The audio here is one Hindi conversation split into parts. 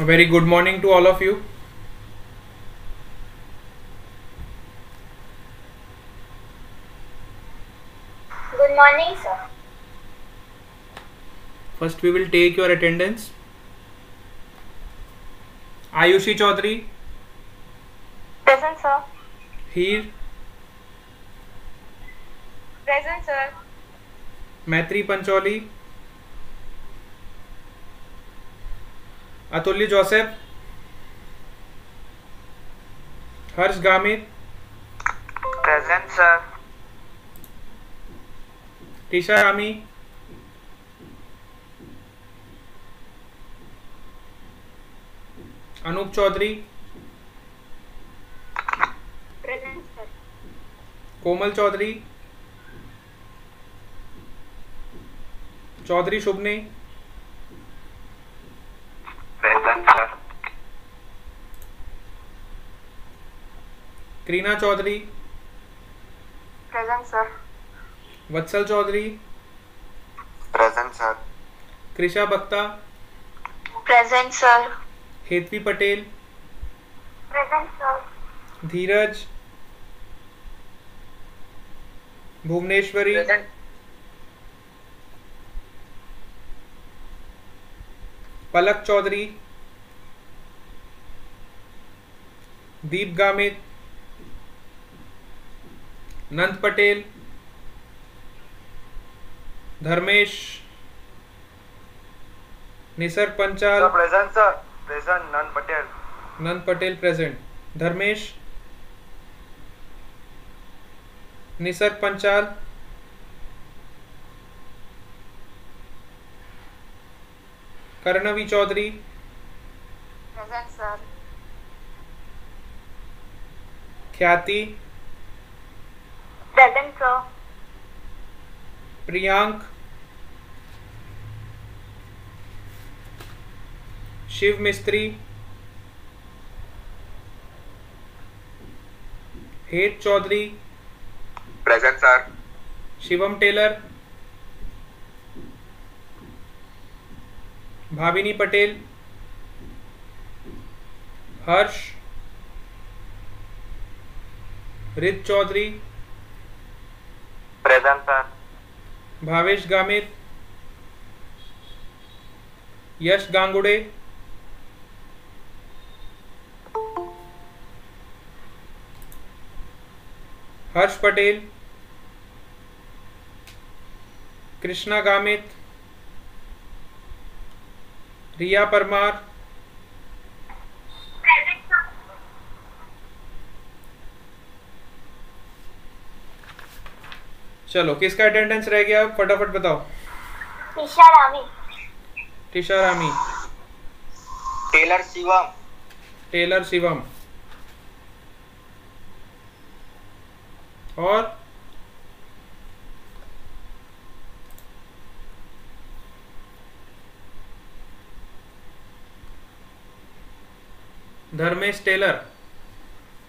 A very good morning to all of you. Good morning, sir. First we will take your attendance. Ayushi Chaudhary, Present, sir. Heer, Present, sir. Maitri Pancholi, Atulya Joseph, Harsh Gamit, Present, sir. Tisha Rami, Anup Chaudhary, Present, sir. Komal Chaudhary, Chaudhary Shubhne, Present, sir. Krina Chaudhary, Present, sir. Vatsal Chaudhary, Present, sir. Krisha Bhakta, Present, sir. Hetvi Patel, Present, sir. Dheeraj, Bhuvneshwari, Present. Palak Chaudhary, Deep Gamit, Nand Patel, Dharmesh, Nisar Panchal, Sir, present, sir. Present, Nan Patel. Nand Patel present, Dharmesh, Nisar Panchal, Karnavi Chaudhary, Present, sir. Khyati, Present, sir. Priyank, Shiv Mistry, Het Chaudhary, Present, sir. Shivam Taylor, Bhavini Patel, हर्ष, रित चौधरी, Present, sir. भावेश गामित, यश गांगुड़े, हर्ष पटेल, कृष्णा गामित, रिया परमार, Present, sir. चलो किसका अटेंडेंस रह गया फटाफट बताओ। Tisha Rami. Tisha Rami, Taylor Shivam. Taylor Shivam और धर्मेश टेलर।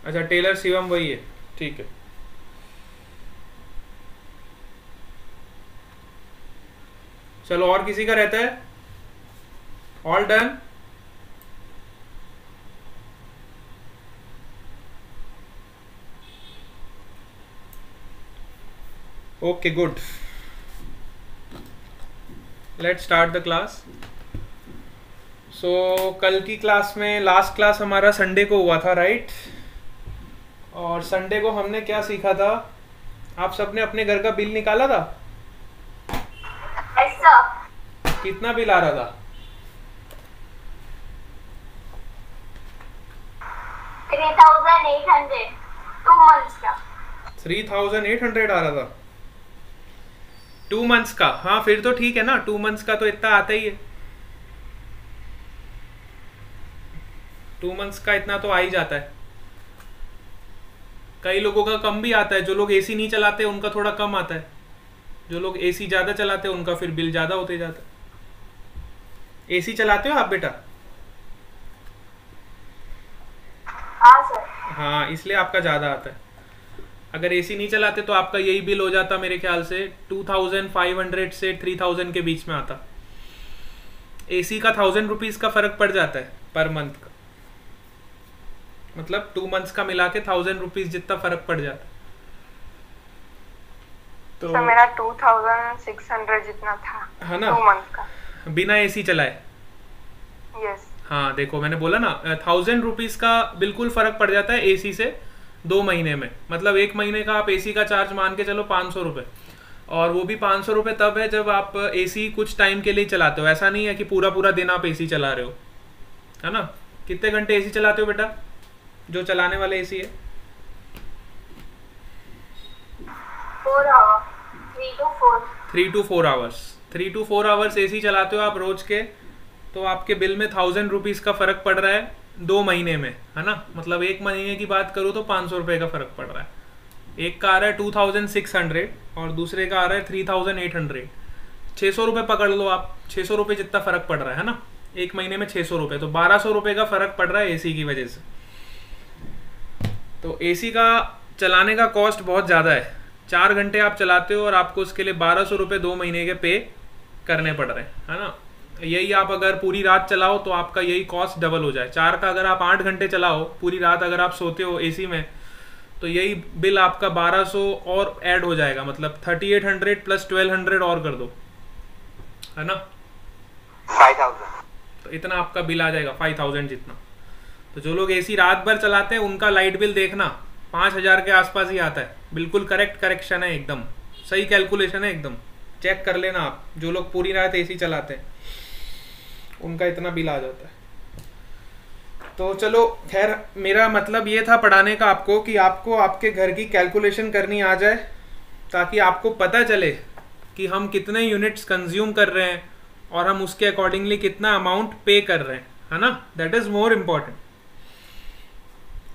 अच्छा टेलर शिवम वही है, ठीक है। चलो और किसी का रहता है? All done? Okay good, let's start the class. So कल की क्लास में लास्ट क्लास हमारा संडे को हुआ था, राइट? और संडे को हमने क्या सीखा था? आप सबने अपने घर का बिल निकाला था? Yes, sir. कितना बिल आ रहा था? 3,800. 2 months का. 3,800 आ रहा था 2 मंथ्स का। हाँ फिर तो ठीक है ना, 2 मंथ्स का तो इतना आता ही है। 2 मंथ्स का इतना तो आ ही जाता है। कई लोगों का कम भी आता है, जो लोग एसी नहीं चलाते उनका थोड़ा कम आता है, जो लोग एसी ज़्यादा चलाते हैं उनका फिर बिल ज़्यादा होते जाता है। एसी चलाते हो आप बेटा? हाँ, sir. हाँ इसलिए आपका ज़्यादा आता है। अगर एसी नहीं चलाते तो आपका यही बिल हो जाता मेरे ख्याल से 2,500 से 3,000 के बीच में आता। एसी का 1000 रुपीज़ का फ़र्क पड़ जाता है पर मंथ का, मतलब 2 मंथ्स का मिला के 1000 रुपीज़ जितना फ़र्क पड़ जाता है। तो सर मेरा 2600 जितना था, है ना, 2 मंथ का, बिना एसी चलाए। यस। हाँ देखो मैंने बोला ना 1000 रुपीज़ का बिल्कुल फ़र्क पड़ जाता है एसी से 2 महीने में। मतलब 1 महीने का आप एसी का चार्ज मान के चलो 500 रुपये, और वो भी 500 रुपये तब है जब आप एसी कुछ टाइम के लिए चलाते हो। ऐसा नहीं है कि पूरा पूरा दिन आप एसी चला रहे हो, है ना। कितने घंटे एसी चलाते हो बेटा, जो चलाने वाले एसी है? 4 hours, 3 to 4। 3 to 4 hours, 3 to 4 hours AC चलाते हो आप रोज के, तो आपके बिल में 1000 रुपीज़ का फ़र्क पड़ रहा है 2 महीने में, है ना। मतलब 1 महीने की बात करूँ तो 500 रुपये का फ़र्क पड़ रहा है। एक का आ रहा है 2600 और दूसरे का आ रहा है 3800। 600 रुपये पकड़ लो आप, 600 रुपये जितना फ़र्क पड़ रहा है ना, 1 महीने में 600 रुपये, तो 1200 रुपये का फ़र्क पड़ रहा है एसी की वजह से। तो एसी का चलाने का कॉस्ट बहुत ज़्यादा है। 4 घंटे आप चलाते हो और आपको उसके लिए 1200 रुपये 2 महीने के पे करने पड़ रहे हैं, है ना। यही आप अगर पूरी रात चलाओ तो आपका यही कॉस्ट डबल हो जाए। 4 का अगर आप 8 घंटे चलाओ पूरी रात, अगर आप सोते हो एसी में, तो यही बिल आपका 1200 और ऐड हो जाएगा। मतलब 3800 प्लस 1200 और कर दो, है ना, 5000। तो इतना आपका बिल आ जाएगा 5000 जितना। तो जो लोग एसी रात भर चलाते हैं उनका लाइट बिल देखना 5000 के आसपास ही आता है। बिल्कुल करेक्शन है, एकदम सही कैलकुलेशन है, एकदम चेक कर लेना आप। जो लोग पूरी रात एसी चलाते हैं उनका इतना बिल आ जाता है। तो चलो खैर, मेरा मतलब ये था पढ़ाने का आपको कि आपको आपके घर की कैलकुलेशन करनी आ जाए, ताकि आपको पता चले कि हम कितने यूनिट्स कंज्यूम कर रहे हैं और हम उसके अकॉर्डिंगली कितना अमाउंट पे कर रहे हैं, है ना। That is more important.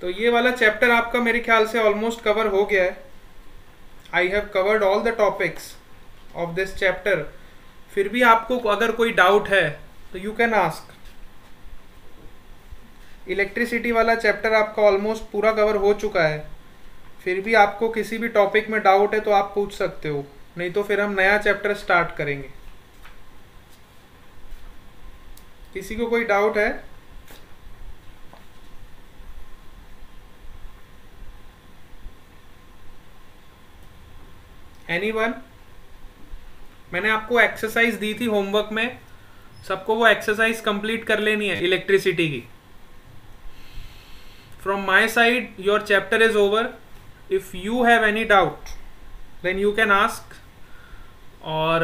तो ये वाला चैप्टर आपका मेरे ख्याल से ऑलमोस्ट कवर हो गया है। I have covered all the topics of this chapter. फिर भी आपको अगर कोई डाउट है तो यू कैन आस्क। इलेक्ट्रिसिटी वाला चैप्टर आपका ऑलमोस्ट पूरा कवर हो चुका है। फिर भी आपको किसी भी टॉपिक में डाउट है तो आप पूछ सकते हो, नहीं तो फिर हम नया चैप्टर स्टार्ट करेंगे। किसी को कोई डाउट है? एनीवन? मैंने आपको एक्सरसाइज दी थी होमवर्क में, सबको वो एक्सरसाइज कंप्लीट कर लेनी है इलेक्ट्रिसिटी की। From my side your chapter is over. If you have any doubt then you can ask. और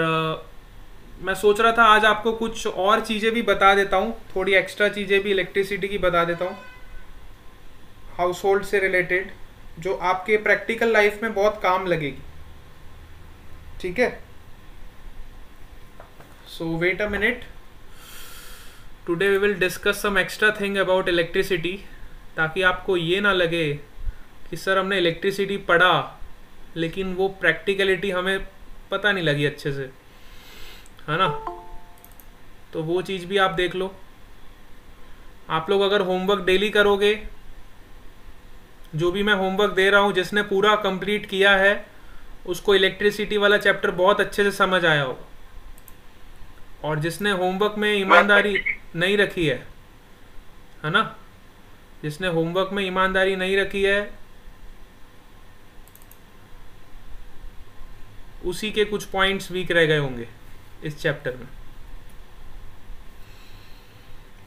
मैं सोच रहा था आज आपको कुछ और चीज़ें भी बता देता हूँ, थोड़ी एक्स्ट्रा चीज़ें भी इलेक्ट्रिसिटी की बता देता हूँ, हाउस होल्ड से रिलेटेड, जो आपके प्रैक्टिकल लाइफ में बहुत काम लगेगी। ठीक है, so wait a minute. Today we will discuss some extra thing about electricity, ताकि आपको ये ना लगे कि सर हमने इलेक्ट्रिसिटी पढ़ा लेकिन वो प्रैक्टिकलिटी हमें पता नहीं लगी अच्छे से, है ना। तो वो चीज़ भी आप देख लो। आप लोग अगर होमवर्क डेली करोगे, जो भी मैं होमवर्क दे रहा हूँ, जिसने पूरा कंप्लीट किया है उसको इलेक्ट्रिसिटी वाला चैप्टर बहुत अच्छे से समझ आया होगा। और जिसने होमवर्क में ईमानदारी नहीं रखी है ना, जिसने होमवर्क में ईमानदारी नहीं रखी है, उसी के कुछ पॉइंट्स वीक रह गए होंगे इस चैप्टर में।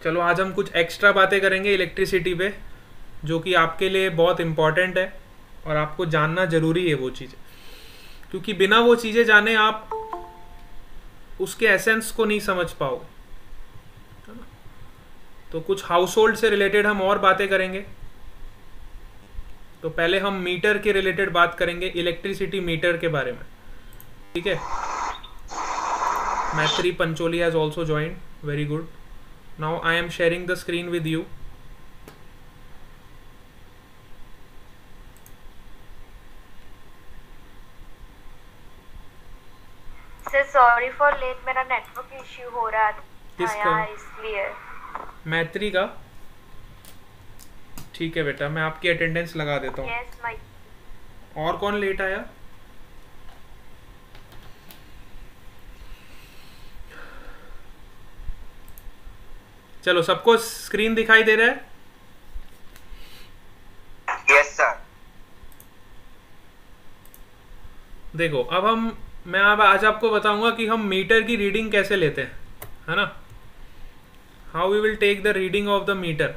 चलो आज हम कुछ एक्स्ट्रा बातें करेंगे इलेक्ट्रिसिटी पे, जो कि आपके लिए बहुत इम्पॉर्टेंट है और आपको जानना ज़रूरी है वो चीज़ें, क्योंकि बिना वो चीज़ें जाने आप उसके एसेंस को नहीं समझ पाओगे, है ना। तो कुछ हाउस होल्ड से रिलेटेड हम और बातें करेंगे। तो पहले हम मीटर के रिलेटेड बात करेंगे, इलेक्ट्रिसिटी मीटर के बारे में, ठीक है। Maitri Pancholi has also joined, very good. Now I am sharing the screen with you. Sorry for late, मेरा नेटवर्क इश्यू हो रहा था किसका? यार, इसलिए। मैत्री का? ठीक है बेटा, मैं आपकी अटेंडेंस लगा देता हूँ। Yes my. और कौन लेट आया? चलो सबको स्क्रीन दिखाई दे रहा है? Yes sir. देखो अब मैं अब आज आपको बताऊंगा कि हम मीटर की रीडिंग कैसे लेते हैं, है ना। How we will take the reading of the meter.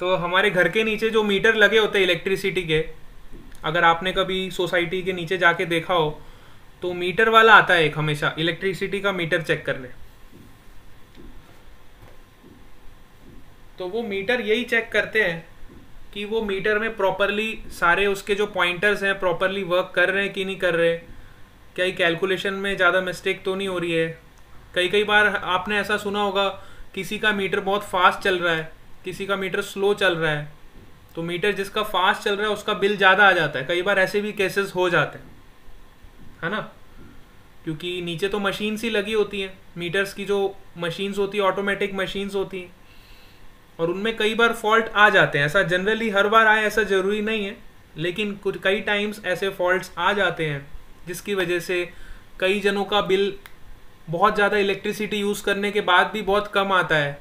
तो हमारे घर के नीचे जो मीटर लगे होते हैं इलेक्ट्रिसिटी के, अगर आपने कभी सोसाइटी के नीचे जाके देखा हो तो मीटर वाला आता है एक हमेशा इलेक्ट्रिसिटी का मीटर चेक करने। तो वो मीटर यही चेक करते हैं कि वो मीटर में प्रॉपरली सारे उसके जो पॉइंटर्स हैं प्रॉपरली वर्क कर रहे हैं कि नहीं कर रहे, क्या ही कैलकुलेशन में ज़्यादा मिस्टेक तो नहीं हो रही है। कई बार आपने ऐसा सुना होगा किसी का मीटर बहुत फास्ट चल रहा है, किसी का मीटर स्लो चल रहा है, तो मीटर जिसका फास्ट चल रहा है उसका बिल ज़्यादा आ जाता है। कई बार ऐसे भी केसेस हो जाते हैं, है ना, क्योंकि नीचे तो मशीन्स ही लगी होती हैं, मीटर्स की जो मशीन्स होती है ऑटोमेटिक मशीन्स होती हैं, और उनमें कई बार फॉल्ट आ जाते हैं। ऐसा जनरली हर बार आए ऐसा ज़रूरी नहीं है, लेकिन कुछ कई टाइम्स ऐसे फॉल्ट्स आ जाते हैं जिसकी वजह से कई जनों का बिल बहुत ज़्यादा इलेक्ट्रिसिटी यूज़ करने के बाद भी बहुत कम आता है,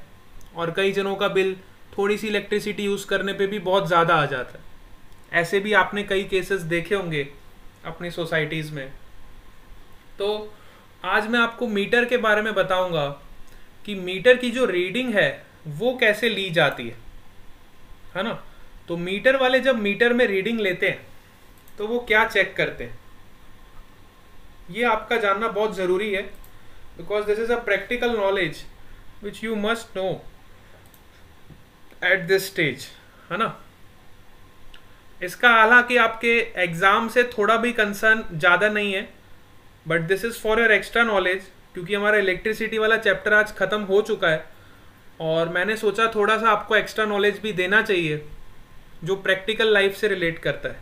और कई जनों का बिल थोड़ी सी इलेक्ट्रिसिटी यूज़ करने पे भी बहुत ज़्यादा आ जाता है। ऐसे भी आपने कई केसेस देखे होंगे अपनी सोसाइटीज़ में। तो आज मैं आपको मीटर के बारे में बताऊंगा कि मीटर की जो रीडिंग है वो कैसे ली जाती है ना। तो मीटर वाले जब मीटर में रीडिंग लेते हैं तो वो क्या चेक करते हैं, ये आपका जानना बहुत ज़रूरी है, because this is a practical knowledge which you must know at this stage, है ना। इसका हालांकि आपके एग्ज़ाम से थोड़ा भी कंसर्न ज़्यादा नहीं है, but this is for your extra knowledge, क्योंकि हमारा इलेक्ट्रिसिटी वाला चैप्टर आज ख़त्म हो चुका है और मैंने सोचा थोड़ा सा आपको एक्स्ट्रा नॉलेज भी देना चाहिए जो प्रैक्टिकल लाइफ से रिलेट करता है,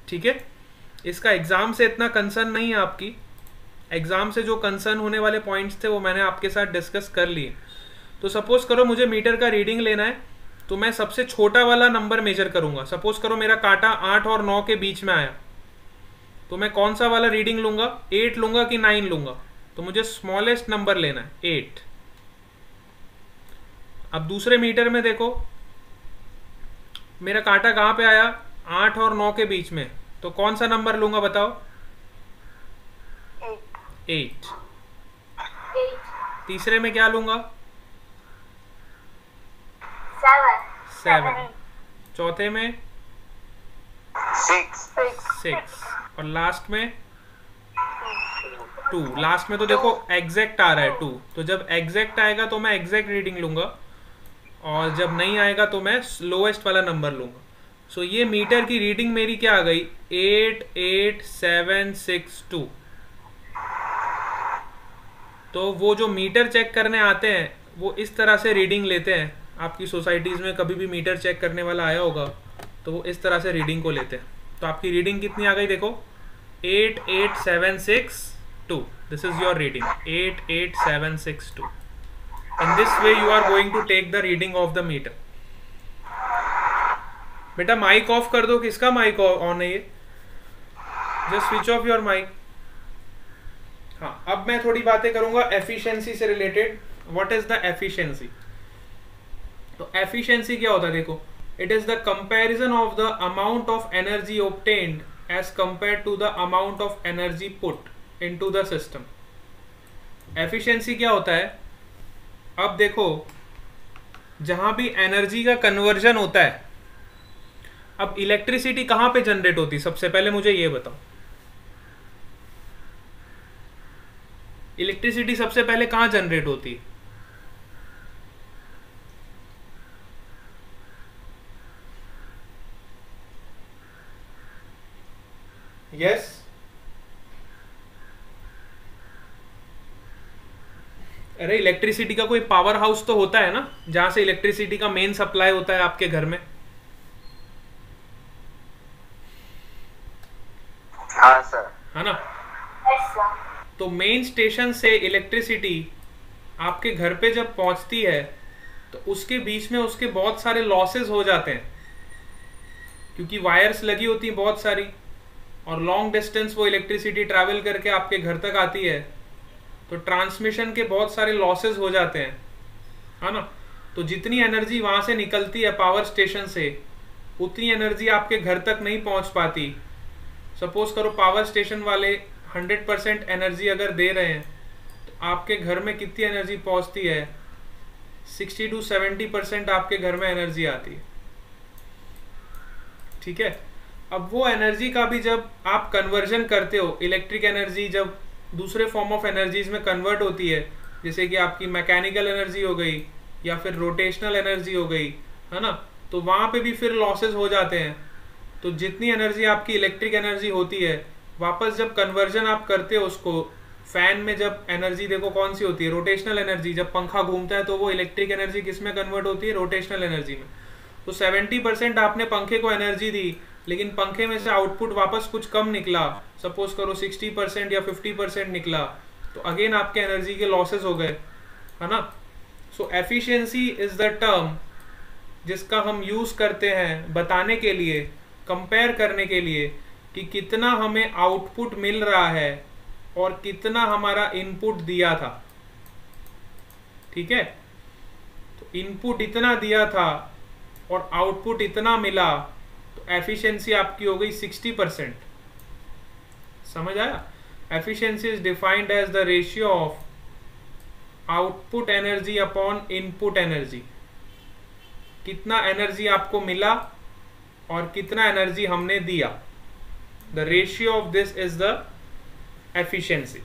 ठीक है। इसका एग्ज़ाम से इतना कंसर्न नहीं है आपकी, एग्ज़ाम से जो कंसर्न होने वाले पॉइंट्स थे वो मैंने आपके साथ डिस्कस कर लिए। तो सपोज़ करो मुझे मीटर का रीडिंग लेना है, तो मैं सबसे छोटा वाला नंबर मेजर करूँगा। सपोज़ करो मेरा कांटा 8 और 9 के बीच में आया, तो मैं कौन सा वाला रीडिंग लूँगा, 8 लूँगा कि 9 लूँगा। तो मुझे स्मॉलेस्ट नंबर लेना है 8। अब दूसरे मीटर में देखो मेरा कांटा कहाँ पे आया, 8 और 9 के बीच में, तो कौन सा नंबर लूँगा बताओ? 8। तीसरे में क्या लूँगा? 7। चौथे में 6 और लास्ट में 2। लास्ट में तो देखो एग्जैक्ट आ रहा है 2, तो जब एग्जैक्ट आएगा तो मैं एग्जैक्ट रीडिंग लूँगा, और जब नहीं आएगा तो मैं लोएस्ट वाला नंबर लूँगा। सो ये मीटर की रीडिंग मेरी क्या आ गई, 8 8 7 6 2। तो वो जो मीटर चेक करने आते हैं वो इस तरह से रीडिंग लेते हैं। आपकी सोसाइटीज़ में कभी भी मीटर चेक करने वाला आया होगा तो वो इस तरह से रीडिंग को लेते हैं। तो आपकी रीडिंग कितनी आ गई देखो, 8 8 7 6 2। This is your reading 8 8 7 6 2। In this way you are going to take the reading of the meter. बेटा माइक ऑफ कर दो, किसका माइक ऑन है ये? Just switch off your mic. हाँ, अब मैं थोड़ी बातें करूंगा एफिशिएंसी से related. What is the efficiency? तो एफिशिएंसी क्या होता है देखो, it is the comparison of the amount of energy obtained as compared to the amount of energy put into the system. Efficiency क्या होता है, अब देखो जहां भी एनर्जी का कन्वर्जन होता है, अब इलेक्ट्रिसिटी कहां पे जनरेट होती है? सबसे पहले मुझे ये बताओ, इलेक्ट्रिसिटी सबसे पहले कहां जनरेट होती है? यस, अरे इलेक्ट्रिसिटी का कोई पावर हाउस तो होता है ना, जहां से इलेक्ट्रिसिटी का मेन सप्लाई होता है आपके घर में। हाँ सर, है ना। तो मेन स्टेशन से इलेक्ट्रिसिटी आपके घर पे जब पहुंचती है तो उसके बीच में उसके बहुत सारे लॉसेस हो जाते हैं, क्योंकि वायर्स लगी होती हैं बहुत सारी, और लॉन्ग डिस्टेंस वो इलेक्ट्रिसिटी ट्रैवल करके आपके घर तक आती है, तो ट्रांसमिशन के बहुत सारे लॉसेस हो जाते हैं। है ना। तो जितनी एनर्जी वहां से निकलती है पावर स्टेशन से, उतनी एनर्जी आपके घर तक नहीं पहुंच पाती। सपोज करो पावर स्टेशन वाले 100% एनर्जी अगर दे रहे हैं, तो आपके घर में कितनी एनर्जी पहुंचती है? 60 to 70% आपके घर में एनर्जी आती है। ठीक है, अब वो एनर्जी का भी जब आप कन्वर्जन करते हो, इलेक्ट्रिक एनर्जी जब दूसरे फॉर्म ऑफ एनर्जीज में कन्वर्ट होती है, जैसे कि आपकी मैकेनिकल एनर्जी हो गई या फिर रोटेशनल एनर्जी हो गई, है ना, तो वहां पे भी फिर लॉसेस हो जाते हैं। तो जितनी एनर्जी आपकी इलेक्ट्रिक एनर्जी होती है, वापस जब कन्वर्जन आप करते हो उसको, फैन में जब एनर्जी देखो कौन सी होती है? Rotational energy. जब पंखा घूमता है तो वो इलेक्ट्रिक एनर्जी किस में कन्वर्ट होती है? रोटेशनल एनर्जी में। तो 70% आपने पंखे को एनर्जी दी, लेकिन पंखे में से आउटपुट वापस कुछ कम निकला, सपोज करो 60% या 50% निकला, तो अगेन आपके एनर्जी के लॉसेस हो गए, है ना। सो एफिशिएंसी इज द टर्म जिसका हम यूज करते हैं बताने के लिए, कंपेयर करने के लिए कि कितना हमें आउटपुट मिल रहा है और कितना हमारा इनपुट दिया था। ठीक है, तो इनपुट इतना दिया था और आउटपुट इतना मिला, तो एफिशिएंसी आपकी हो गई 60%। समझ आया? Efficiency is defined as the ratio of output energy upon input energy. कितना एनर्जी आपको मिला और कितना एनर्जी हमने दिया, the ratio of this is the efficiency.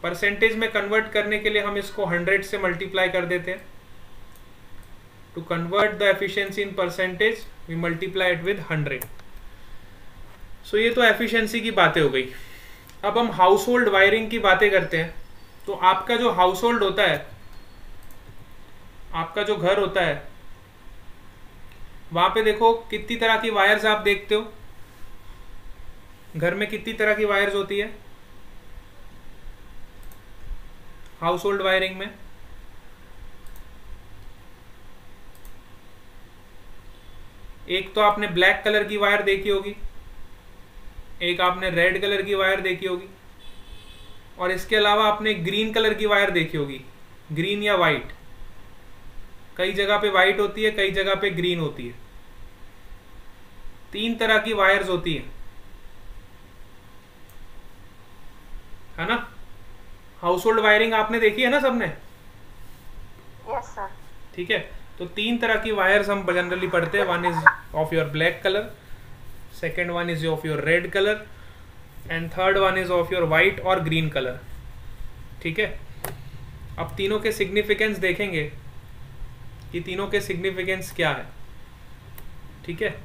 Percentage में कन्वर्ट करने के लिए हम इसको 100 से मल्टीप्लाई कर देते हैं। To convert the efficiency in percentage we multiply it with 100। So ये तो एफिशिएंसी की बातें हो गई। अब हम हाउस होल्ड वायरिंग की बातें करते हैं। तो आपका जो हाउस होल्ड होता है, आपका जो घर होता है, वहां पे देखो कितनी तरह की वायर्स आप देखते हो। घर में कितनी तरह की वायर्स होती है हाउस होल्ड वायरिंग में? एक तो आपने ब्लैक कलर की वायर देखी होगी, एक आपने रेड कलर की वायर देखी होगी, और इसके अलावा आपने ग्रीन कलर की वायर देखी होगी, ग्रीन या वाइट। कई जगह पे वाइट होती है, कई जगह पे ग्रीन होती है। 3 तरह की वायर्स होती है ना। हाउस होल्ड वायरिंग आपने देखी है ना सबने? Yes sir. ठीक है, तो 3 तरह की वायर्स हम जनरली पढ़ते हैं। One is of your black colour, second one is of your red colour, and third one is of your white और ग्रीन कलर। ठीक है, अब तीनों के सिग्निफिकेंस देखेंगे कि तीनों के सिग्निफिकेंस क्या है। ठीक है,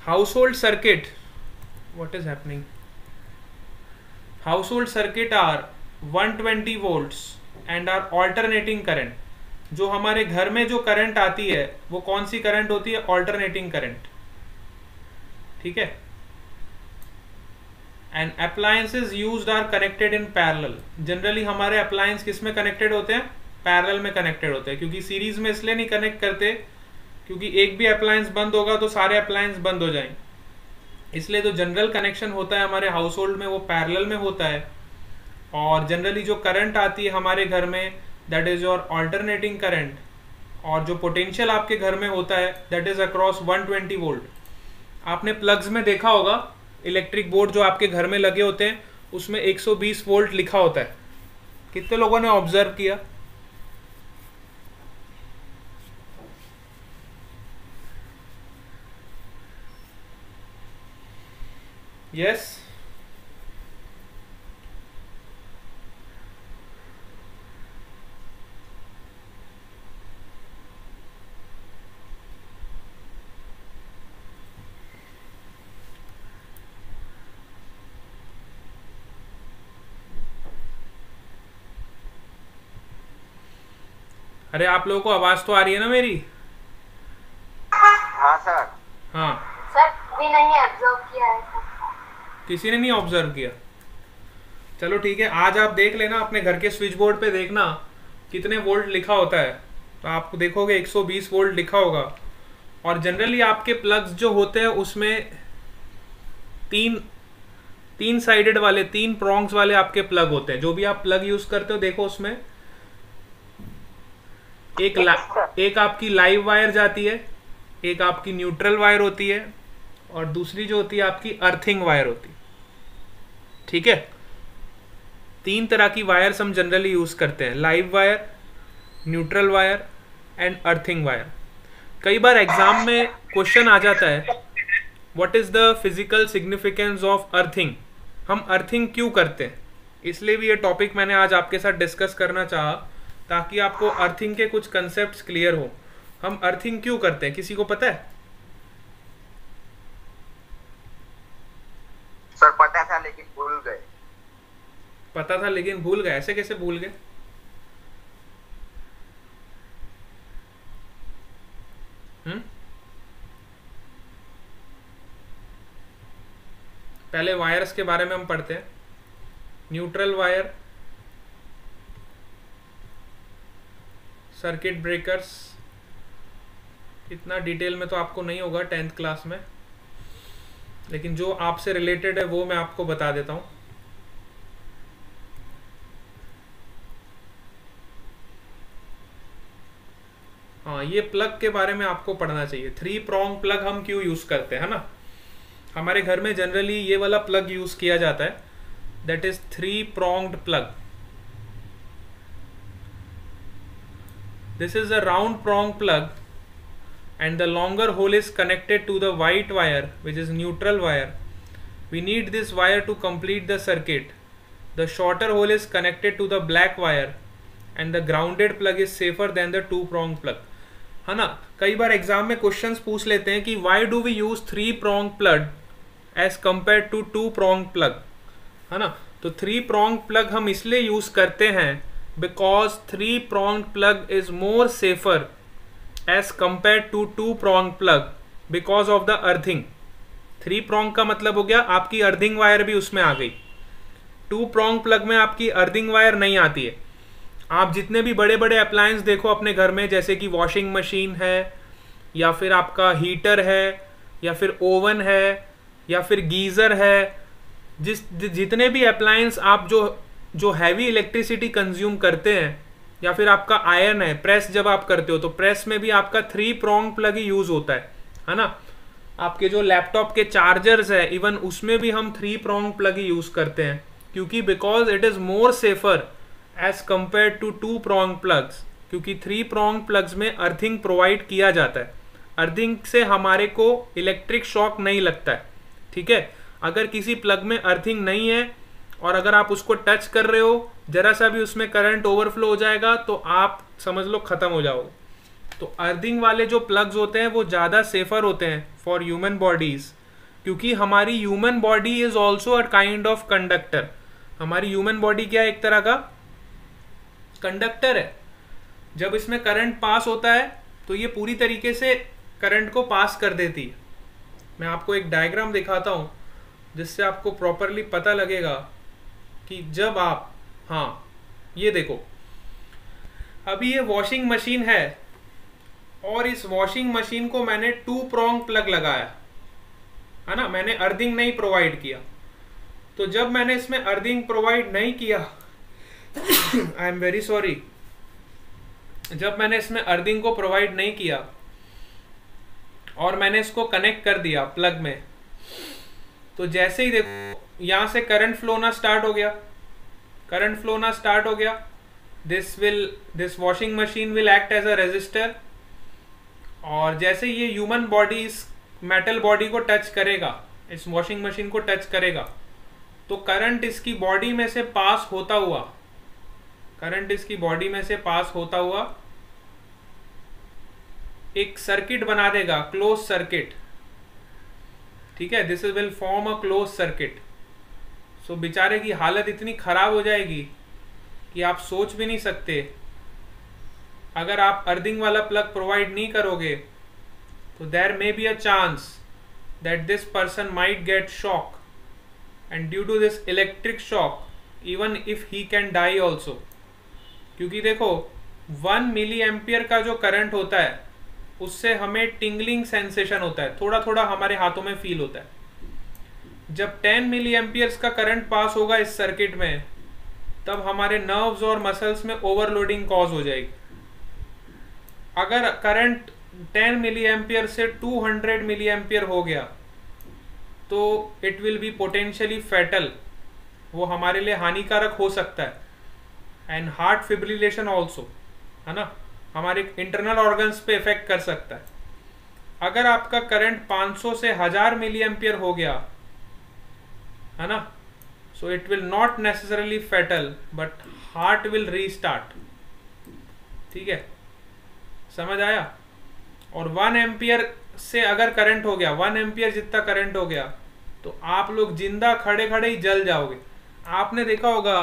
household circuit, what is happening? Household circuit are 120 volts and are alternating current. जो हमारे घर में जो करंट आती है वो कौन सी करंट होती है? Alternating current. ठीक है, and appliances used are connected in parallel. Generally हमारे अप्लायंस किस में कनेक्टेड होते हैं? पैरेलल में कनेक्टेड होते हैं। क्योंकि सीरीज में इसलिए नहीं कनेक्ट करते क्योंकि एक भी अप्लायंस बंद होगा तो सारे अप्लायंस बंद हो जाएंगे। इसलिए जो जनरल कनेक्शन होता है हमारे हाउस होल्ड में वो पैरेलल में होता है। और जनरली जो करंट आती है हमारे घर में that is your alternating current, और जो पोटेंशियल आपके घर में होता है दैट इज अक्रॉस 120 वोल्ट। आपने प्लग्स में देखा होगा इलेक्ट्रिक बोर्ड जो आपके घर में लगे होते हैं उसमें 120 वोल्ट लिखा होता है। कितने लोगों ने ऑब्जर्व किया? यस, अरे आप लोगों को आवाज तो आ रही है ना मेरी? हाँ सर। हाँ सर भी नहीं ऑब्जर्व किया है सर। किसी ने नहीं ऑब्जर्व किया? चलो ठीक है, आज आप देख लेना अपने घर के स्विच बोर्ड पे, देखना कितने वोल्ट लिखा होता है। तो आप देखोगे 120 वोल्ट लिखा होगा। और जनरली आपके प्लग्स जो होते हैं उसमें तीन साइडेड वाले, 3 प्रोंग्स वाले आपके प्लग होते हैं। जो भी आप प्लग यूज करते हो देखो उसमें एक आपकी लाइव वायर जाती है, एक आपकी न्यूट्रल वायर होती है, और दूसरी जो होती है आपकी अर्थिंग वायर होती है। ठीक है, 3 तरह की वायर्स हम जनरली यूज करते हैं, live wire, neutral wire and earthing wire. कई बार एग्जाम में क्वेश्चन आ जाता है what is the physical significance of earthing, हम अर्थिंग क्यों करते हैं। इसलिए भी ये टॉपिक मैंने आज आपके साथ डिस्कस करना चाहा, ताकि आपको अर्थिंग के कुछ कंसेप्ट्स क्लियर हो। हम अर्थिंग क्यों करते हैं, किसी को पता है? सर पता था लेकिन भूल गए। पता था लेकिन भूल गए, ऐसे कैसे भूल गए? पहले वायर्स के बारे में हम पढ़ते हैं। न्यूट्रल वायर, सर्किट ब्रेकर्स, इतना डिटेल में तो आपको नहीं होगा 10th क्लास में, लेकिन जो आपसे रिलेटेड है वो मैं आपको बता देता हूं। हाँ, ये प्लग के बारे में आपको पढ़ना चाहिए। 3 प्रोंग प्लग हम क्यों यूज करते हैं, है ना। हमारे घर में जनरली ये वाला प्लग यूज किया जाता है, that is 3 pronged plug. This is a round prong plug and the longer hole is connected to the white wire, which is neutral wire. We need this wire to complete the circuit. The shorter hole is connected to the black wire and the grounded plug is safer than the 2 prong plug. है ना, कई बार एग्जाम में क्वेश्चंस पूछ लेते हैं कि why do we use 3 prong plug as compared to 2 prong plug, है ना। तो 3 prong plug हम इसलिए यूज करते हैं because 3 pronged plug is more safer as compared to 2 pronged plug because of the earthing। 3 prong का मतलब हो गया आपकी अर्थिंग वायर भी उसमें आ गई। 2 prong plug में आपकी अर्थिंग वायर नहीं आती है। आप जितने भी बड़े बड़े अप्लायंस देखो अपने घर में, जैसे कि वॉशिंग मशीन है, या फिर आपका हीटर है, या फिर ओवन है, या फिर गीजर है, जितने भी अप्लायंस आप जो हैवी इलेक्ट्रिसिटी कंज्यूम करते हैं, या फिर आपका आयरन है, प्रेस जब आप करते हो तो प्रेस में भी आपका 3 prong प्लग ही यूज होता है ना। आपके जो लैपटॉप के चार्जर्स है, इवन उसमें भी हम 3 prong प्लग ही यूज करते हैं, क्योंकि because it is more safer as compared to 2 prong plugs, क्योंकि 3 prong प्लग्स में अर्थिंग प्रोवाइड किया जाता है। अर्थिंग से हमारे को इलेक्ट्रिक शॉक नहीं लगता है। ठीक है, अगर किसी प्लग में अर्थिंग नहीं है और अगर आप उसको टच कर रहे हो, जरा सा भी उसमें करंट ओवरफ्लो हो जाएगा तो आप समझ लो खत्म हो जाओगे। तो अर्थिंग वाले जो प्लग्स होते हैं वो ज़्यादा सेफर होते हैं फॉर ह्यूमन बॉडीज, क्योंकि हमारी human body is also a kind of conductor. हमारी ह्यूमन बॉडी क्या है, एक तरह का कंडक्टर है। जब इसमें करंट पास होता है तो ये पूरी तरीके से करंट को पास कर देती है। मैं आपको एक डायग्राम दिखाता हूँ जिससे आपको प्रॉपरली पता लगेगा कि जब आप, हाँ ये देखो, अभी ये वॉशिंग मशीन है और इस वॉशिंग मशीन को मैंने 2 prong प्लग लगाया है ना, मैंने अर्थिंग नहीं प्रोवाइड किया। तो जब मैंने इसमें अर्थिंग प्रोवाइड नहीं किया आई एम वेरी सॉरी, जब मैंने इसमें अर्थिंग को प्रोवाइड नहीं किया और मैंने इसको कनेक्ट कर दिया प्लग में, तो जैसे ही देखो यहां से करंट फ्लो ना स्टार्ट हो गया, करंट फ्लो ना स्टार्ट हो गया, this washing machine will act as a resistor, और जैसे ये ह्यूमन बॉडी इस मेटल बॉडी को टच करेगा, इस वॉशिंग मशीन को टच करेगा, तो करंट इसकी बॉडी में से पास होता हुआ, करंट इसकी बॉडी में से पास होता हुआ एक सर्किट बना देगा, क्लोज सर्किट। ठीक है, this will form a close circuit. So बेचारे की हालत इतनी खराब हो जाएगी कि आप सोच भी नहीं सकते। अगर आप अर्थिंग वाला प्लग प्रोवाइड नहीं करोगे तो there may be a chance that this person might get shock, and due to this electric shock even if he can die also. क्योंकि देखो 1 मिली एम्पियर का जो करंट होता है उससे हमें टिंगलिंग सेंसेशन होता है, थोड़ा थोड़ा हमारे हाथों में फील होता है। जब 10 मिली एम्पियर्स का करंट पास होगा इस सर्किट में, तब हमारे नर्व्स और मसल्स में ओवरलोडिंग कॉज हो जाएगी। अगर करंट 10 मिली एम्पियर से 200 मिली एम्पियर हो गया तो it will be potentially fatal, वो हमारे लिए हानिकारक हो सकता है। एंड हार्ट फिब्रिलेशन ऑल्सो, है ना, हमारे इंटरनल ऑर्गन्स पे इफेक्ट कर सकता है। अगर आपका करंट 500 से 1000 मिली एम्पियर हो गया, है ना, so it will not necessarily fatal but heart will restart. ठीक है, समझ आया। और 1 एम्पियर से अगर करंट हो गया, 1 एम्पियर जितना करंट हो गया, तो आप लोग जिंदा खड़े खड़े ही जल जाओगे। आपने देखा होगा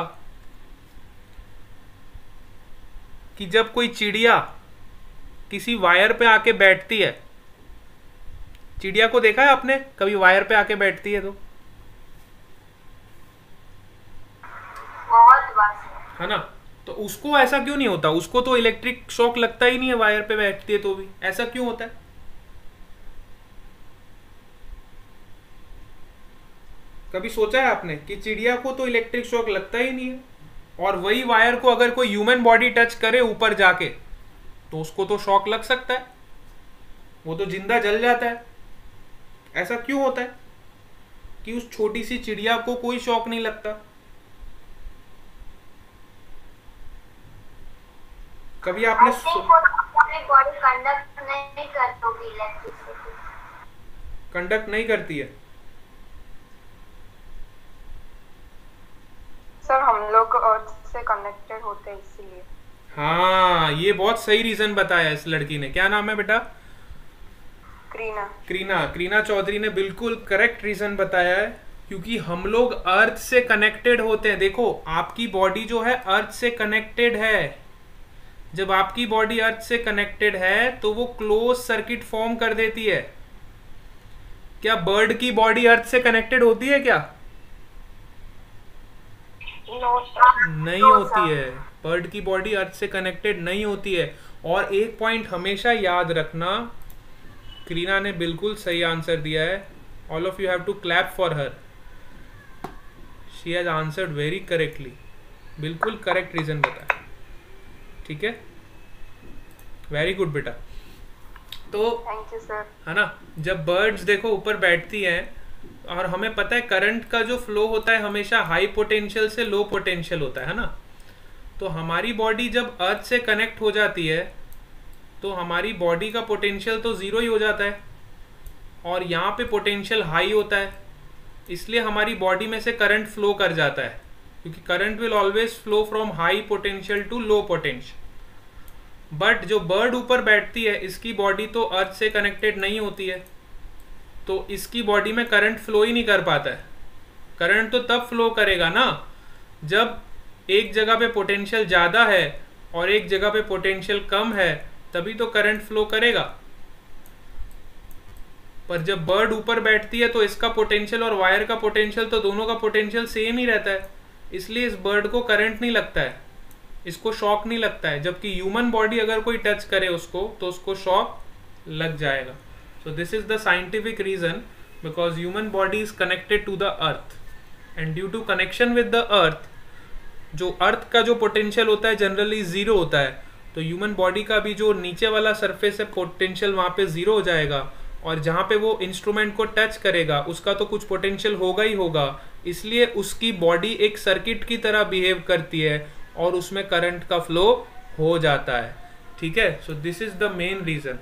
कि जब कोई चिड़िया किसी वायर पे आके बैठती है, चिड़िया को देखा है आपने कभी वायर पे आके बैठती है तो, बहुत बार है ना, तो उसको ऐसा क्यों नहीं होता? उसको तो इलेक्ट्रिक शॉक लगता ही नहीं है वायर पे बैठती है तो भी, ऐसा क्यों होता है? कभी सोचा है आपने कि चिड़िया को तो इलेक्ट्रिक शॉक लगता ही नहीं है, और वही वायर को अगर कोई ह्यूमन बॉडी टच करे ऊपर जाके तो उसको तो शॉक लग सकता है, वो तो जिंदा जल जाता है। ऐसा क्यों होता है कि उस छोटी सी चिड़िया को कोई शॉक नहीं लगता? कभी आपने बॉडी कंडक्ट नहीं करती इलेक्ट्रिसिटी, कंडक्ट नहीं करती है? सर हम लोग अर्थ से कनेक्टेड होते हैं इसीलिए। हाँ, ये बहुत सही रीजन बताया इस लड़की ने। क्या नाम है बेटा? क्रीना चौधरी ने बिल्कुल करेक्ट रीजन बताया है, क्योंकि हम लोग अर्थ से कनेक्टेड होते हैं। देखो, आपकी बॉडी जो है अर्थ से कनेक्टेड है। जब आपकी बॉडी अर्थ से कनेक्टेड है तो वो क्लोज सर्किट फॉर्म कर देती है। क्या बर्ड की बॉडी अर्थ से कनेक्टेड होती है क्या? नहीं होती है, बर्ड की बॉडी अर्थ से कनेक्टेड नहीं होती है। और एक पॉइंट हमेशा याद रखना, क्रीना ने बिल्कुल सही आंसर दिया है। All of you have to clap for her, she has answered very correctly, बिल्कुल करेक्ट रीजन बताया। ठीक है, वेरी गुड बेटा। तो थैंक यू सर। है ना, जब बर्ड्स देखो ऊपर बैठती हैं, और हमें पता है करंट का जो फ्लो होता है हमेशा हाई पोटेंशियल से लो पोटेंशियल होता है ना, तो हमारी बॉडी जब अर्थ से कनेक्ट हो जाती है तो हमारी बॉडी का पोटेंशियल तो जीरो ही हो जाता है, और यहाँ पे पोटेंशियल हाई होता है, इसलिए हमारी बॉडी में से करंट फ्लो कर जाता है, क्योंकि current will always flow from high potential to low potential. But जो बर्ड ऊपर बैठती है, इसकी बॉडी तो अर्थ से कनेक्टेड नहीं होती है, तो इसकी बॉडी में करंट फ्लो ही नहीं कर पाता है। करंट तो तब फ्लो करेगा ना जब एक जगह पे पोटेंशियल ज़्यादा है और एक जगह पे पोटेंशियल कम है, तभी तो करंट फ्लो करेगा। पर जब बर्ड ऊपर बैठती है तो इसका पोटेंशियल और वायर का पोटेंशियल, तो दोनों का पोटेंशियल सेम ही रहता है, इसलिए इस बर्ड को करंट नहीं लगता है, इसको शॉक नहीं लगता है। जबकि ह्यूमन बॉडी अगर कोई टच करे उसको तो उसको शॉक लग जाएगा। So this is the scientific reason, because human body is connected to the earth, and due to connection with the earth, जो अर्थ का जो पोटेंशियल होता है जनरली जीरो होता है, तो ह्यूमन बॉडी का भी जो नीचे वाला सरफेस है पोटेंशियल वहाँ पे जीरो हो जाएगा, और जहाँ पे वो इंस्ट्रूमेंट को टच करेगा उसका तो कुछ पोटेंशियल होगा ही होगा, इसलिए उसकी बॉडी एक सर्किट की तरह बिहेव करती है और उसमें करंट का फ्लो हो जाता है। ठीक है, so this is the main reason.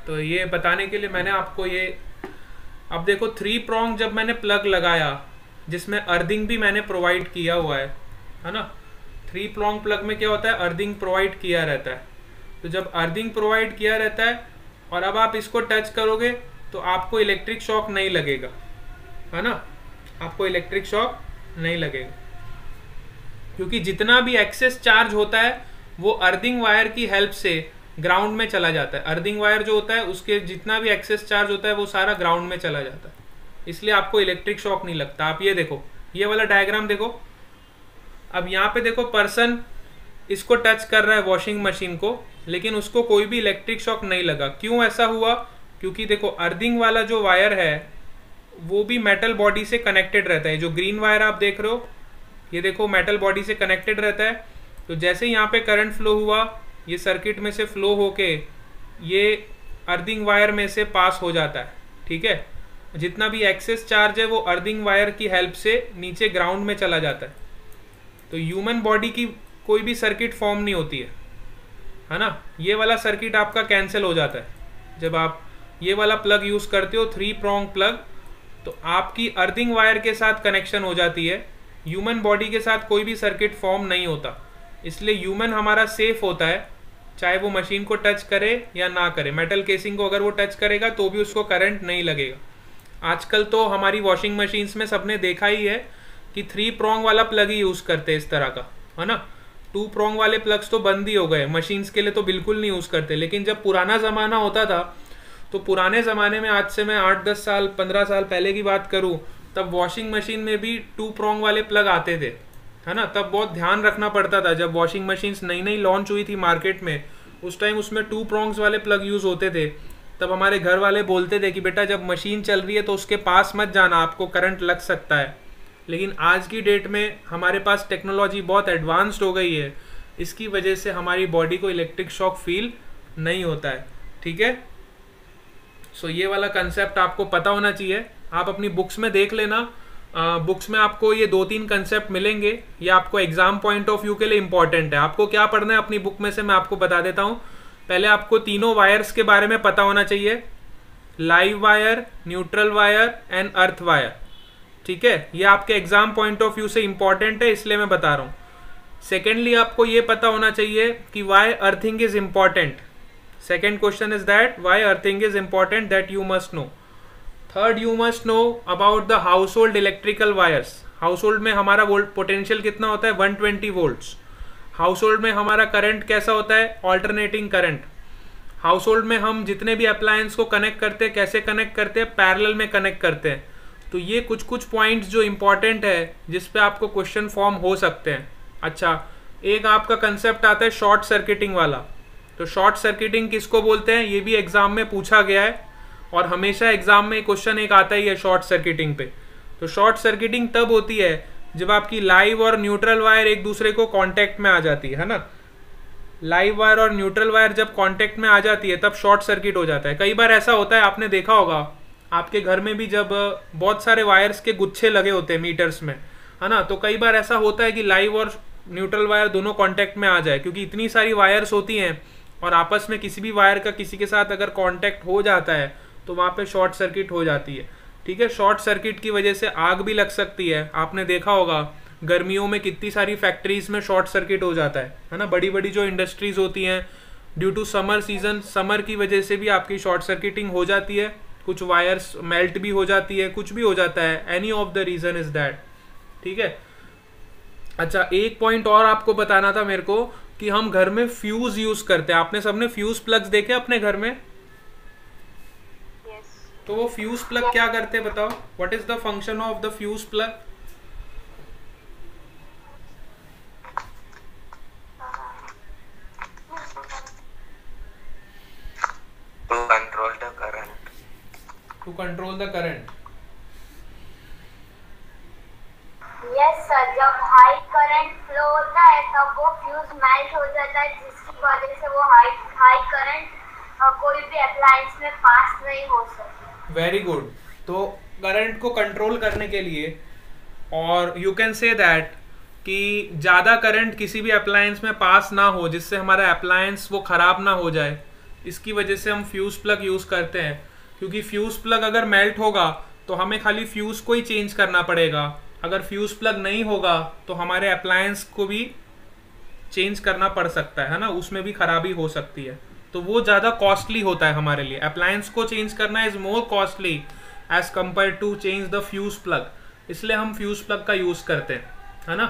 तो ये बताने के लिए मैंने आपको ये, अब देखो 3 prong जब मैंने प्लग लगाया, जिसमें अर्थिंग भी मैंने प्रोवाइड किया हुआ है ना। 3 prong प्लग में क्या होता है, अर्थिंग प्रोवाइड किया रहता है। तो जब अर्थिंग प्रोवाइड किया रहता है और अब आप इसको टच करोगे तो आपको इलेक्ट्रिक शॉक नहीं लगेगा, है ना, आपको इलेक्ट्रिक शॉक नहीं लगेगा, क्योंकि जितना भी एक्सेस चार्ज होता है वो अर्थिंग वायर की हेल्प से ग्राउंड में चला जाता है। अर्थिंग वायर जो होता है उसके जितना भी एक्सेस चार्ज होता है वो सारा ग्राउंड में चला जाता है, इसलिए आपको इलेक्ट्रिक शॉक नहीं लगता। आप ये देखो, ये वाला डायग्राम देखो, अब यहाँ पे देखो पर्सन इसको टच कर रहा है वॉशिंग मशीन को, लेकिन उसको कोई भी इलेक्ट्रिक शॉक नहीं लगा। क्यों ऐसा हुआ? क्योंकि देखो अर्थिंग वाला जो वायर है वो भी मेटल बॉडी से कनेक्टेड रहता है। जो ग्रीन वायर आप देख रहे हो, ये देखो मेटल बॉडी से कनेक्टेड रहता है। तो जैसे यहाँ पे करंट फ्लो हुआ, ये सर्किट में से फ्लो होके ये अर्थिंग वायर में से पास हो जाता है, ठीक है। जितना भी एक्सेस चार्ज है वो अर्थिंग वायर की हेल्प से नीचे ग्राउंड में चला जाता है। तो ह्यूमन बॉडी की कोई भी सर्किट फॉर्म नहीं होती है ना। ये वाला सर्किट आपका कैंसिल हो जाता है जब आप ये वाला प्लग यूज़ करते हो, 3 prong प्लग। तो आपकी अर्थिंग वायर के साथ कनेक्शन हो जाती है, ह्यूमन बॉडी के साथ कोई भी सर्किट फॉर्म नहीं होता। इसलिए ह्यूमन हमारा सेफ होता है, चाहे वो मशीन को टच करे या ना करे। मेटल केसिंग को अगर वो टच करेगा तो भी उसको करंट नहीं लगेगा। आजकल तो हमारी वॉशिंग मशीन्स में सबने देखा ही है कि 3 prong वाला प्लग ही यूज़ करते हैं इस तरह का, है ना। 2 prong वाले प्लग्स तो बंद ही हो गए, मशीन्स के लिए तो बिल्कुल नहीं यूज़ करते। लेकिन जब पुराना ज़माना होता था, तो पुराने ज़माने में, आज से मैं 8-10 साल 15 साल पहले की बात करूँ, तब वॉशिंग मशीन में भी 2 prong वाले प्लग आते थे, है ना। तब बहुत ध्यान रखना पड़ता था। जब वॉशिंग मशीन्स नई नई लॉन्च हुई थी मार्केट में, उस टाइम उसमें 2 prongs वाले प्लग यूज़ होते थे। तब हमारे घर वाले बोलते थे कि बेटा जब मशीन चल रही है तो उसके पास मत जाना, आपको करंट लग सकता है। लेकिन आज की डेट में हमारे पास टेक्नोलॉजी बहुत एडवांस्ड हो गई है, इसकी वजह से हमारी बॉडी को इलेक्ट्रिक शॉक फील नहीं होता है, ठीक है। सो ये वाला कंसेप्ट आपको पता होना चाहिए। आप अपनी बुक्स में देख लेना, बुक्स में आपको ये 2-3 कंसेप्ट मिलेंगे। ये आपको एग्जाम पॉइंट ऑफ व्यू के लिए इंपॉर्टेंट है। आपको क्या पढ़ना है अपनी बुक में से मैं आपको बता देता हूँ। पहले आपको तीनों वायर्स के बारे में पता होना चाहिए, live wire, neutral wire and earth wire, ठीक है। ये आपके एग्जाम पॉइंट ऑफ व्यू से इंपॉर्टेंट है, इसलिए मैं बता रहा हूँ। सेकेंडली आपको ये पता होना चाहिए कि why earthing is important. Second question is that why earthing is important, that you must know. Third, you must know about the household electrical wires. Household में हमारा वोल्ट पोटेंशियल कितना होता है, 120 वोल्ट्स। हाउस होल्ड में हमारा करंट कैसा होता है, ऑल्टरनेटिंग करंट। हाउस होल्ड में हम जितने भी अप्लायंस को कनेक्ट करते हैं, कैसे कनेक्ट करते हैं, पैरेलल में कनेक्ट करते हैं। तो ये कुछ पॉइंट्स जो इंपॉर्टेंट है, जिस पे आपको क्वेश्चन फॉर्म हो सकते हैं। अच्छा, एक आपका कंसेप्ट आता है शॉर्ट सर्किटिंग वाला। तो शॉर्ट सर्किटिंग किसको बोलते हैं, ये भी एग्जाम में पूछा गया है, और हमेशा एग्जाम में क्वेश्चन एक आता ही है शॉर्ट सर्किटिंग पे। तो शॉर्ट सर्किटिंग तब होती है जब आपकी लाइव और न्यूट्रल वायर एक दूसरे को कांटेक्ट में आ जाती है ना। लाइव वायर और न्यूट्रल वायर जब कांटेक्ट में आ जाती है तब शॉर्ट सर्किट हो जाता है। कई बार ऐसा होता है, आपने देखा होगा आपके घर में भी, जब बहुत सारे वायर्स के गुच्छे लगे होते हैं मीटर्स में, है ना। तो कई बार ऐसा होता है कि लाइव और न्यूट्रल वायर दोनों कांटेक्ट में आ जाए, क्योंकि इतनी सारी वायर्स होती हैं और आपस में किसी भी वायर का किसी के साथ अगर कांटेक्ट हो जाता है तो वहाँ पे शॉर्ट सर्किट हो जाती है, ठीक है। शॉर्ट सर्किट की वजह से आग भी लग सकती है। आपने देखा होगा गर्मियों में कितनी सारी फैक्ट्रीज में शॉर्ट सर्किट हो जाता है ना। बड़ी बड़ी जो इंडस्ट्रीज होती हैं, due to summer season, summer की वजह से भी आपकी शॉर्ट सर्किटिंग हो जाती है। कुछ वायर्स मेल्ट भी हो जाती है, कुछ भी हो जाता है, any of the reason is that, ठीक है। अच्छा, एक पॉइंट और आपको बताना था मेरे को कि हम घर में फ्यूज यूज करते हैं। आपने सबने फ्यूज प्लग्स देखे अपने घर में? तो वो फ्यूज प्लग क्या करते हैं बताओ, what is the function of the fuse plug? To control the current. To control the current. Yes sir, जब हाई करंट फ्लो होता है तब वो फ्यूज मेल्ट हो जाता है, जिसकी वजह से वो हाई करंट कोई भी अप्लायंस में पास नहीं हो सकता। Very good. तो करंट को कंट्रोल करने के लिए, और यू कैन से दैट कि ज़्यादा करंट किसी भी अप्लायंस में पास ना हो, जिससे हमारा अप्लायंस वो ख़राब ना हो जाए, इसकी वजह से हम फ्यूज़ प्लग यूज़ करते हैं। क्योंकि फ्यूज़ प्लग अगर मेल्ट होगा तो हमें खाली फ्यूज़ को ही चेंज करना पड़ेगा। अगर फ्यूज़ प्लग नहीं होगा तो हमारे अप्लायंस को भी चेंज करना पड़ सकता है ना, उसमें भी खराबी हो सकती है। तो वो ज़्यादा कॉस्टली होता है हमारे लिए। अप्लायंस को चेंज करना is more costly as compared to change the fuse plug, इसलिए हम फ्यूज़ प्लग का यूज़ करते हैं, है ना।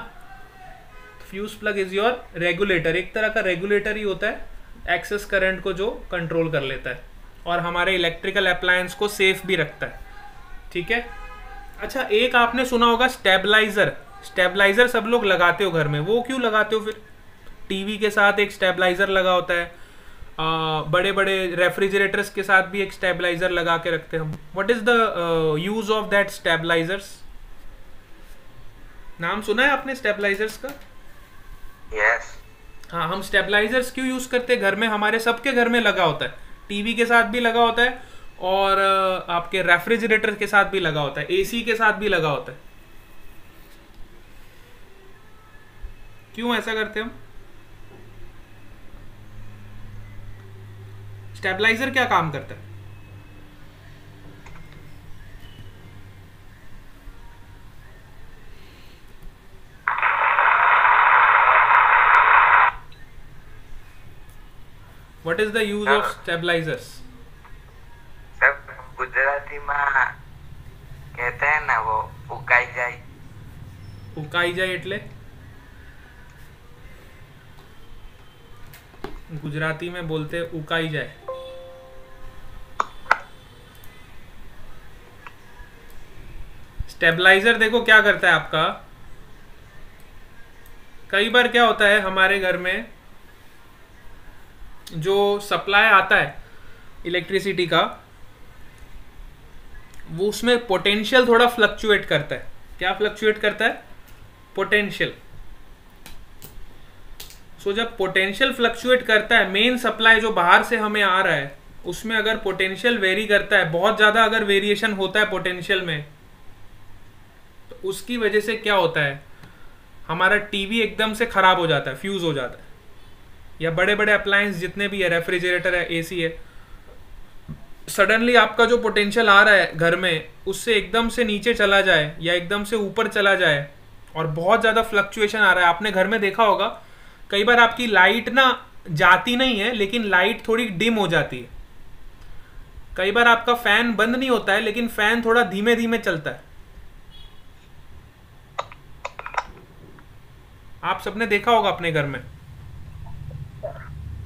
Fuse plug is your regulator, एक तरह का रेगुलेटर ही होता है, एक्सेस करंट को जो कंट्रोल कर लेता है और हमारे इलेक्ट्रिकल अप्लायंस को सेफ भी रखता है, ठीक है। अच्छा, एक आपने सुना होगा स्टेबलाइजर। स्टेबलाइजर सब लोग लगाते हो घर में, वो क्यों लगाते हो फिर? टीवी के साथ एक स्टेबलाइजर लगा होता है, बड़े बड़े रेफ्रिजरेटर्स के साथ भी एक स्टेबलाइजर लगा के रखते हैं हम. What is the use of that stabilisers? नाम सुना है आपने स्टेबलाइजर्स का? यस. हाँ, हम स्टेबलाइजर्स क्यों यूज करते हैं घर में? हमारे सबके घर में लगा होता है, टीवी के साथ भी लगा होता है और आपके रेफ्रिजरेटर के साथ भी लगा होता है, एसी के साथ भी लगा होता है. क्यों ऐसा करते हैं हम? स्टेबलाइजर क्या काम करता है? What is the use of stabilizers? सब गुजराती में कहते हैं ना वो उकाई जाए. ઉકાઈ જાય એટલે गुजराती में बोलते हैं उकाई जाए. स्टेबलाइजर देखो क्या करता है आपका. कई बार क्या होता है हमारे घर में जो सप्लाई आता है इलेक्ट्रिसिटी का, वो उसमें पोटेंशियल थोड़ा फ्लक्चुएट करता है. क्या फ्लक्चुएट करता है? पोटेंशियल. सो जब पोटेंशियल फ्लक्चुएट करता है, मेन सप्लाई जो बाहर से हमें आ रहा है उसमें अगर पोटेंशियल वेरी करता है, बहुत ज्यादा अगर वेरिएशन होता है पोटेंशियल में, तो उसकी वजह से क्या होता है, हमारा टीवी एकदम से खराब हो जाता है, फ्यूज हो जाता है. या बड़े बड़े अप्लायंस जितने भी है, रेफ्रिजरेटर है, एसी है, सडनली आपका जो पोटेंशियल आ रहा है घर में उससे एकदम से नीचे चला जाए या एकदम से ऊपर चला जाए और बहुत ज़्यादा फ्लक्चुएशन आ रहा है. आपने घर में देखा होगा कई बार आपकी लाइट ना जाती नहीं है लेकिन लाइट थोड़ी डिम हो जाती है. कई बार आपका फैन बंद नहीं होता है लेकिन फैन थोड़ा धीमे धीमे चलता है. आप सबने देखा होगा अपने घर में,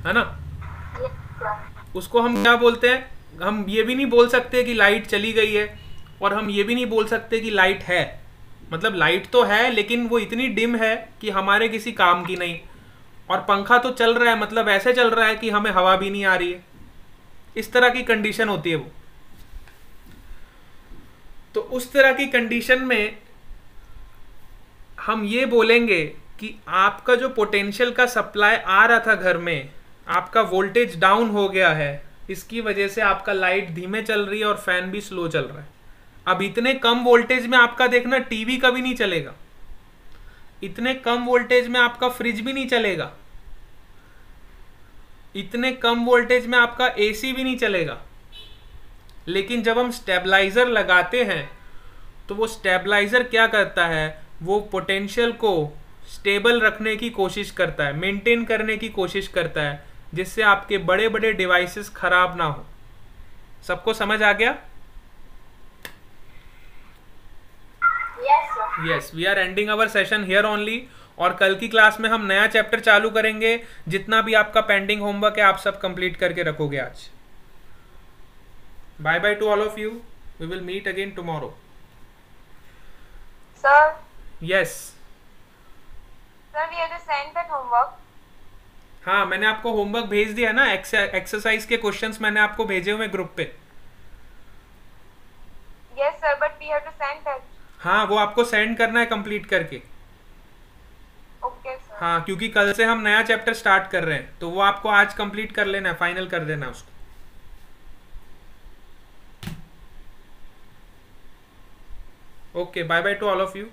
है ना? उसको हम क्या बोलते हैं? हम ये भी नहीं बोल सकते कि लाइट चली गई है और हम ये भी नहीं बोल सकते कि लाइट है. मतलब लाइट तो है लेकिन वो इतनी डिम है कि हमारे किसी काम की नहीं, और पंखा तो चल रहा है, मतलब ऐसे चल रहा है कि हमें हवा भी नहीं आ रही है. इस तरह की कंडीशन होती है वो. तो उस तरह की कंडीशन में हम ये बोलेंगे कि आपका जो पोटेंशियल का सप्लाई आ रहा था घर में, आपका वोल्टेज डाउन हो गया है, इसकी वजह से आपका लाइट धीमे चल रही है और फैन भी स्लो चल रहा है. अब इतने कम वोल्टेज में आपका देखना टीवी कभी नहीं चलेगा, इतने कम वोल्टेज में आपका फ्रिज भी नहीं चलेगा, इतने कम वोल्टेज में आपका एसी भी नहीं चलेगा. लेकिन जब हम स्टेबलाइजर लगाते हैं तो वो स्टेबलाइजर क्या करता है, वो पोटेंशियल को स्टेबल रखने की कोशिश करता है, मेंटेन करने की कोशिश करता है, जिससे आपके बड़े बड़े डिवाइसेस खराब ना हो. सबको समझ आ गया? Yes, we are ending our session here only. और कल की क्लास में हम नया चैप्टर चालू करेंगे. जितना भी आपका पेंडिंग होमवर्क है आप सब कंप्लीट करके रखोगे आज. Bye bye to all of you. We will meet again tomorrow. Sir. Yes sir, we have to send that homework. हाँ, मैंने आपको होमवर्क भेज दिया ना. एक्सरसाइज के क्वेश्चंस मैंने आपको भेजे हुए ग्रुप पे. Yes sir, but we have to send that. हाँ, वो आपको सेंड करना है कंप्लीट करके. Okay sir. हाँ, क्योंकि कल से हम नया चैप्टर स्टार्ट कर रहे हैं, तो वो आपको आज कंप्लीट कर लेना है, फाइनल कर देना है उसको. Okay, bye bye to all of you.